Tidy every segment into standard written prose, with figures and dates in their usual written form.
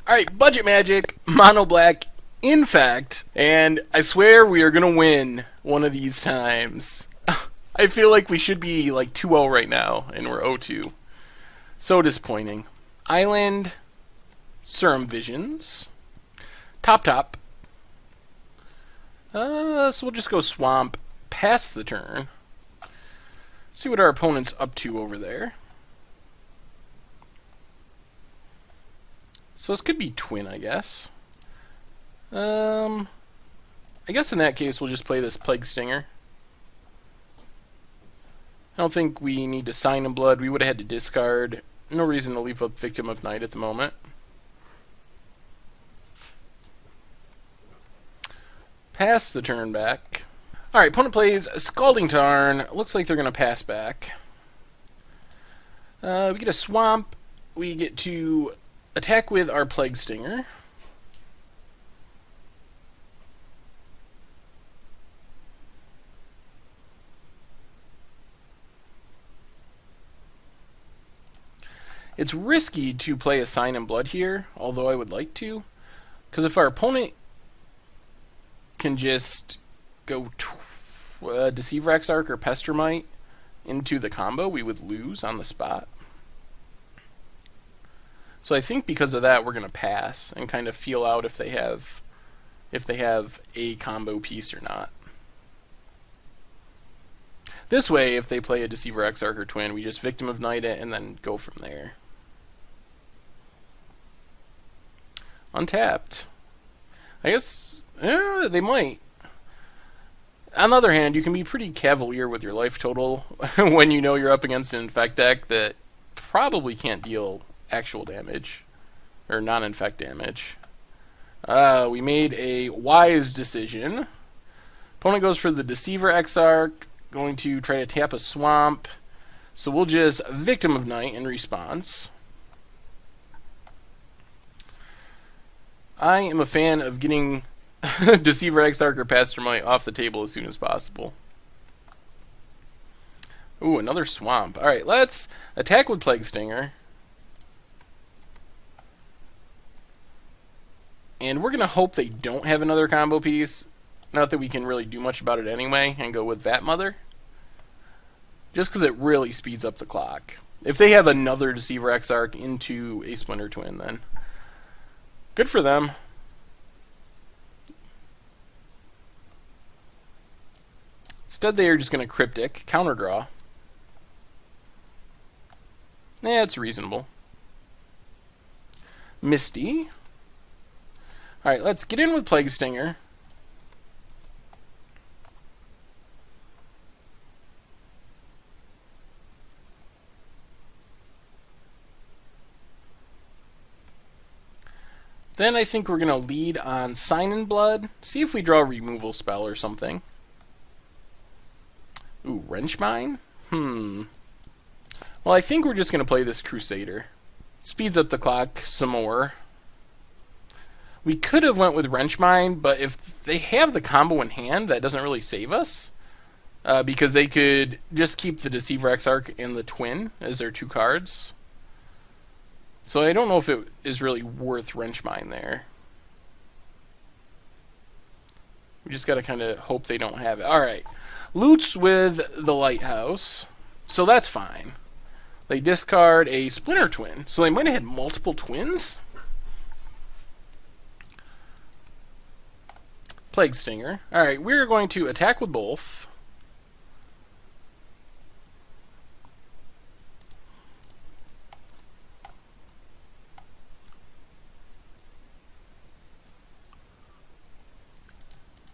Alright, budget magic, mono black, Infect, and I swear we are gonna win one of these times. I feel like we should be like 2-0 right now, and we're 0-2. So disappointing. Island, Serum Visions, top. So we'll just go Swamp, pass the turn. See what our opponent's up to over there. So this could be Twin, I guess. I guess in that case we'll just play this Plague Stinger. I don't think we need to sign in blood. We would have had to discard. No reason to leave up Victim of Night at the moment. Pass the turn back. Alright, opponent plays Scalding Tarn. Looks like they're going to pass back. We get a Swamp. We get to attack with our Plague Stinger. It's risky to play a Sign in Blood here, although I would like to. Because if our opponent can just go Deceiver Exarch or Pestermite into the combo, we would lose on the spot. So I think because of that, we're going to pass and kind of feel out if they have a combo piece or not. This way, if they play a Deceiver Exarch or Twin, we just Victim of Night it and then go from there. Untapped. I guess they might. On the other hand, you can be pretty cavalier with your life total when you know you're up against an Infect deck that probably can't deal actual damage or non-infect damage. We made a wise decision. Opponent goes for the Deceiver Exarch, going to try to tap a Swamp. So we'll just Victim of Night in response. I am a fan of getting Deceiver Exarch or Pestermite off the table as soon as possible. Ooh, another Swamp. Alright, let's attack with Plague Stinger. And we're going to hope they don't have another combo piece. Not that we can really do much about it anyway, and go with Vat Mother. Just because it really speeds up the clock. If they have another Deceiver Exarch into a Splinter Twin, then good for them. Instead, they are just going to Cryptic, counter draw. Yeah, it's reasonable. Misty. Alright, let's get in with Plague Stinger. Then I think we're going to lead on Sign in Blood. See if we draw a removal spell or something. Ooh, Wrench Mine? Well, I think we're just going to play this Crusader. Speeds up the clock some more. We could have went with Wrench Mine, but if they have the combo in hand, that doesn't really save us. Because they could just keep the Deceiver Exarch and the Twin as their two cards. So I don't know if it is really worth Wrench Mine there. We just got to kind of hope they don't have it. Alright. Loots with the Lighthouse. So that's fine. They discard a Splinter Twin. So they might have had multiple twins? Plague Stinger. Alright, we're going to attack with both.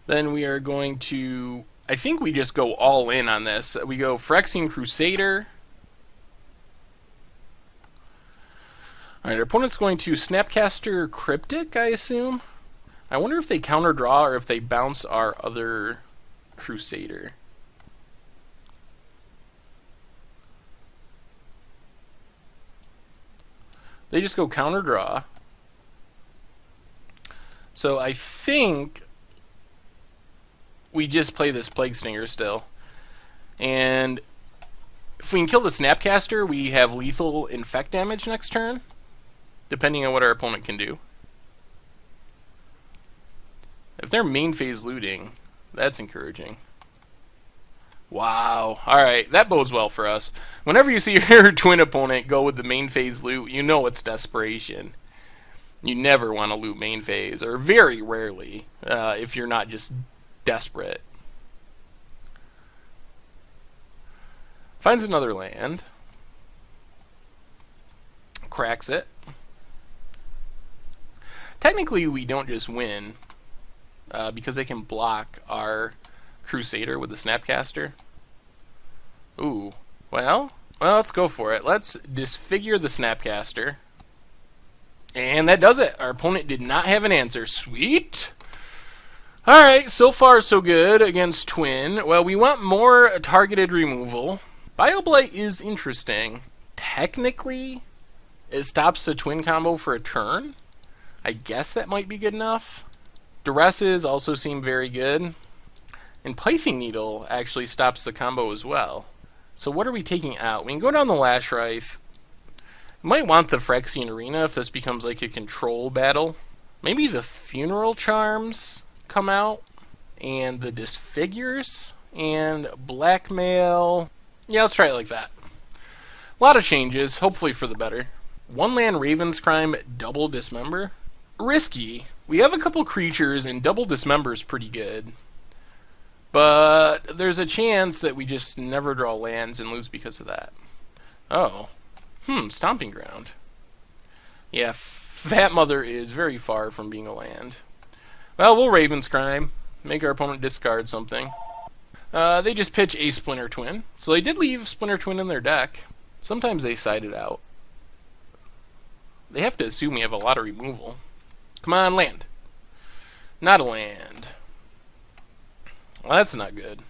Then we are going to, I think we just go all in on this. We go Phyrexian Crusader. Alright, our opponent's going to Snapcaster Cryptic, I assume. I wonder if they counter draw or if they bounce our other Crusader. They just go counter draw. So I think we just play this Plague Stinger still. And if we can kill the Snapcaster, we have lethal Infect damage next turn, depending on what our opponent can do. If they're main phase looting, that's encouraging. Wow. Alright, that bodes well for us. Whenever you see your twin opponent go with the main phase loot, you know it's desperation. You never want to loot main phase, or very rarely, if you're not just desperate. Finds another land. Cracks it. Technically, we don't just win, because they can block our Crusader with the Snapcaster. Ooh. Well, let's go for it. Let's disfigure the Snapcaster. And that does it. Our opponent did not have an answer. Sweet. Alright, so far so good against Twin. Well, we want more targeted removal. Bioblight is interesting. Technically, it stops the Twin combo for a turn. I guess that might be good enough. Duresses also seem very good. And Pithing Needle actually stops the combo as well. So what are we taking out? We can go down the Lashwraith. Might want the Phyrexian Arena if this becomes like a control battle. Maybe the Funeral Charms come out. And the Disfigures. And Blackmail. Yeah, let's try it like that. A lot of changes, hopefully for the better. One land Raven's Crime, double Dismember. Risky. We have a couple creatures, and double Dismember is pretty good. But there's a chance that we just never draw lands and lose because of that. Oh. Stomping Ground. Yeah, Fat Mother is very far from being a land. Well, we'll Raven's Crime. Make our opponent discard something. They just pitch a Splinter Twin. So they did leave Splinter Twin in their deck. Sometimes they side it out. They have to assume we have a lot of removal. Come on, land. Not a land. Well, that's not good.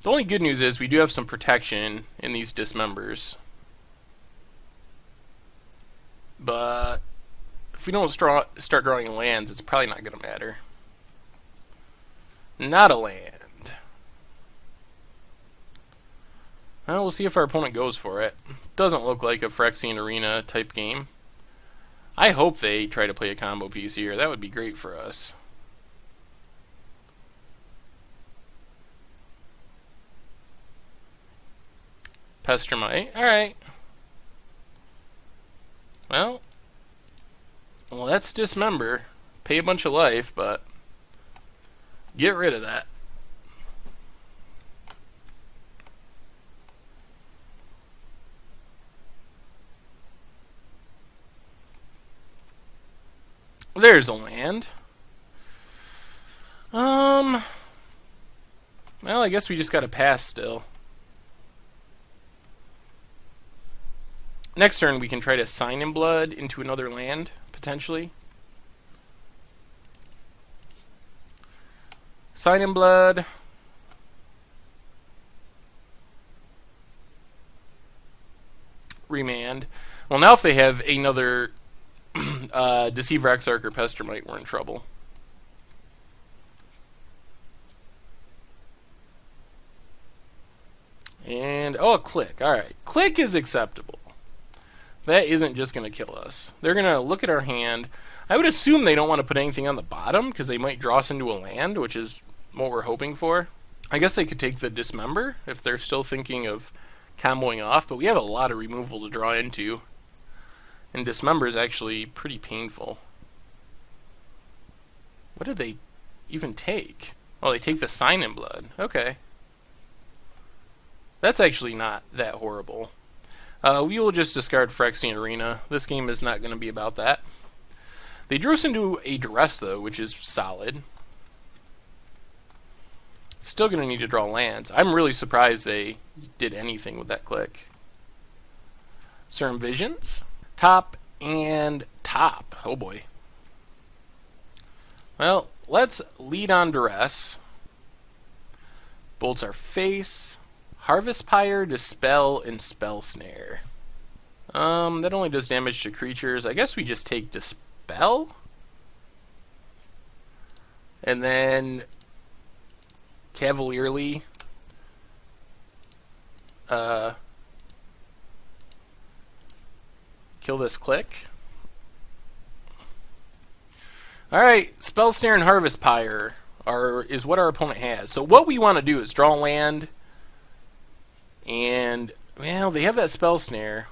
The only good news is we do have some protection in these Dismembers. But if we don't start drawing lands, it's probably not going to matter. Not a land. Well, we'll see if our opponent goes for it. Doesn't look like a Phyrexian Arena type game. I hope they try to play a combo piece here. That would be great for us. Pestermite. Alright. Well, let's Dismember. Pay a bunch of life, but get rid of that. There's a land. Well, I guess we just gotta pass still. Next turn, we can try to Sign in Blood into another land, potentially. Sign in Blood. Remand. Well, now if they have another Deceiver Exarch or Pestermite, we're in trouble. And, oh, a Click. Alright. Click is acceptable. That isn't just going to kill us. They're going to look at our hand. I would assume they don't want to put anything on the bottom, because they might draw us into a land, which is what we're hoping for. I guess they could take the Dismember, if they're still thinking of comboing off, but we have a lot of removal to draw into. And Dismember is actually pretty painful. What did they even take? Oh, they take the Sign in Blood. Okay. That's actually not that horrible. We will just discard Phyrexian Arena. This game is not going to be about that. They drew us into a Duress, though, which is solid. Still going to need to draw lands. I'm really surprised they did anything with that Click. Serum Visions. Top and top. Oh, boy. Well, let's lead on Duress. Bolts our face. Harvest Pyre, Dispel, and Spell Snare. That only does damage to creatures. I guess we just take Dispel. And then cavalierly kill this Click. Alright, Spell Snare and Harvest Pyre is what our opponent has. So what we want to do is draw land, and, well, they have that Spell Snare.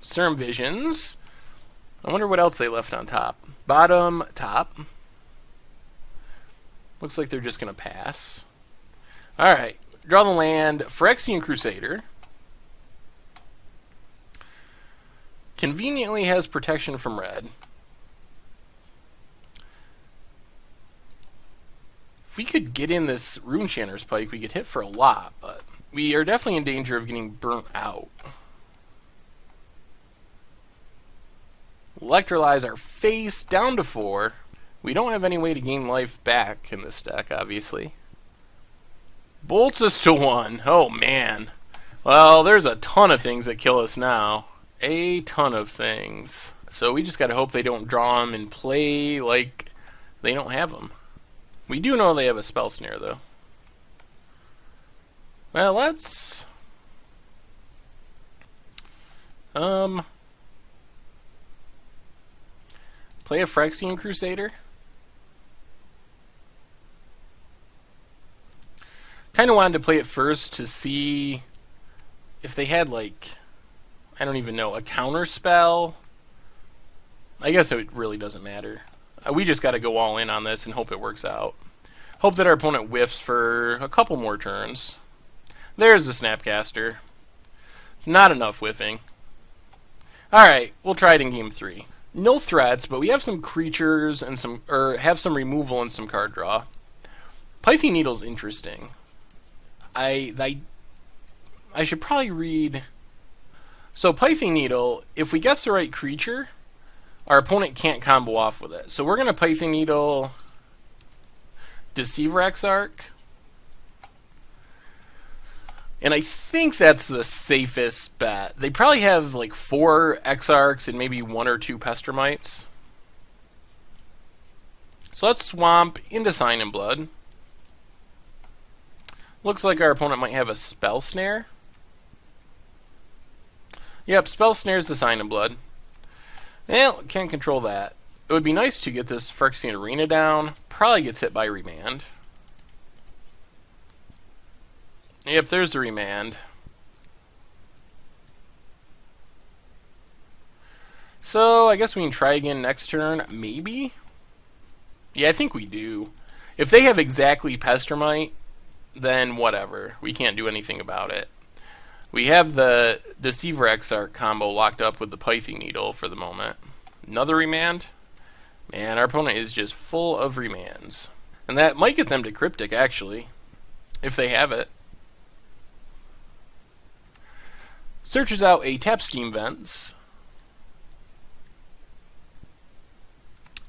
Serum Visions. I wonder what else they left on top. Bottom, top. Looks like they're just going to pass. Alright, draw the land. Phyrexian Crusader. Conveniently has protection from red. If we could get in this Runechanter's Pike, we could hit for a lot, but we are definitely in danger of getting burnt out. Electrolyze our face down to 4. We don't have any way to gain life back in this deck, obviously. Bolts us to 1. Oh, man. Well, there's a ton of things that kill us now. A ton of things. So we just gotta hope they don't draw them and play like they don't have them. We do know they have a Spell Snare, though. Well, let's... play a Phyrexian Crusader. Kind of wanted to play it first to see if they had, like, I don't even know, a counter spell. I guess it really doesn't matter. We just got to go all in on this and hope it works out. Hope that our opponent whiffs for a couple more turns. There's the Snapcaster. It's not enough whiffing. Alright, we'll try it in game 3. No threats, but we have some creatures and have some removal and some card draw. Pything Needle's interesting. I should probably read... So Pything Needle, if we guess the right creature, our opponent can't combo off with it. So we're going to Pything Needle Deceiver Exarch. And I think that's the safest bet. They probably have like 4 Exarchs and maybe 1 or 2 Pestermites. So let's swamp into Sign in Blood. Looks like our opponent might have a Spell Snare. Yep, Spell Snare's the Sign in Blood. Well, can't control that. It would be nice to get this Phyrexian Arena down. Probably gets hit by Remand. Yep, there's the Remand. So, I guess we can try again next turn. Maybe? Yeah, I think we do. If they have exactly Pestermite, then whatever. We can't do anything about it. We have the Deceiver Exarch combo locked up with the Pything Needle for the moment. Another Remand? Man, our opponent is just full of Remands. And that might get them to Cryptic, actually. If they have it. Searches out a Tap Scheme Vents.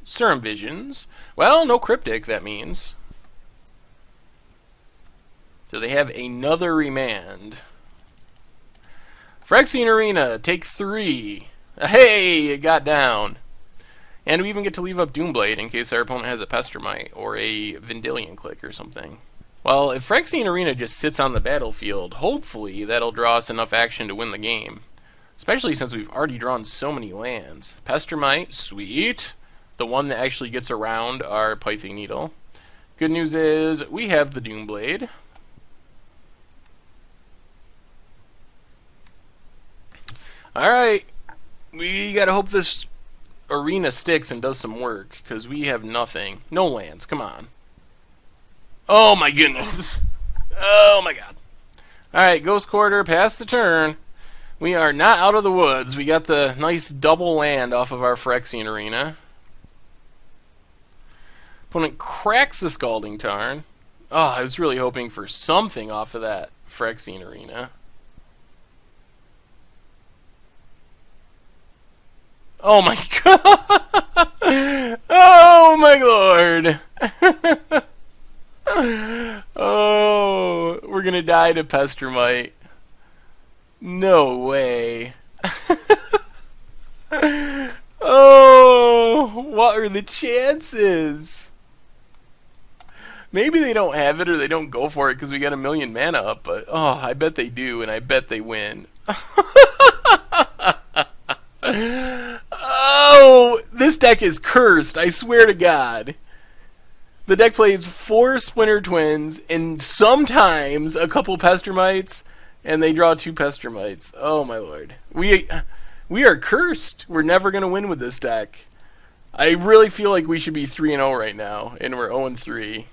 Serum Visions. Well, no Cryptic, that means. So they have another Remand. Phyrexian Arena, take 3. Hey, it got down. And we even get to leave up Doomblade in case our opponent has a Pestermite or a Vendilion Click or something. Well, if Phyrexian Arena just sits on the battlefield, hopefully that'll draw us enough action to win the game. Especially since we've already drawn so many lands. Pestermite, sweet. The one that actually gets around our Pything Needle. Good news is we have the Doomblade. Alright, we gotta hope this arena sticks and does some work, because we have nothing. No lands, come on. Oh my goodness. Oh my god. Alright, Ghost Quarter, pass the turn. We are not out of the woods. We got the nice double land off of our Phyrexian Arena. Opponent cracks the Scalding Tarn. Oh, I was really hoping for something off of that Phyrexian Arena. Oh my god! Oh my lord! Oh, we're gonna die to Pestermite. No way. Oh, what are the chances? Maybe they don't have it or they don't go for it because we got 1,000,000 mana up, but oh, I bet they do, and I bet they win. Oh, this This deck is cursed, I swear to God. The deck plays 4 Splinter Twins and sometimes a couple Pestermites, and they draw 2 Pestermites. Oh my lord. We are cursed. We're never going to win with this deck. I really feel like we should be 3-0 right now, and we're 0-3.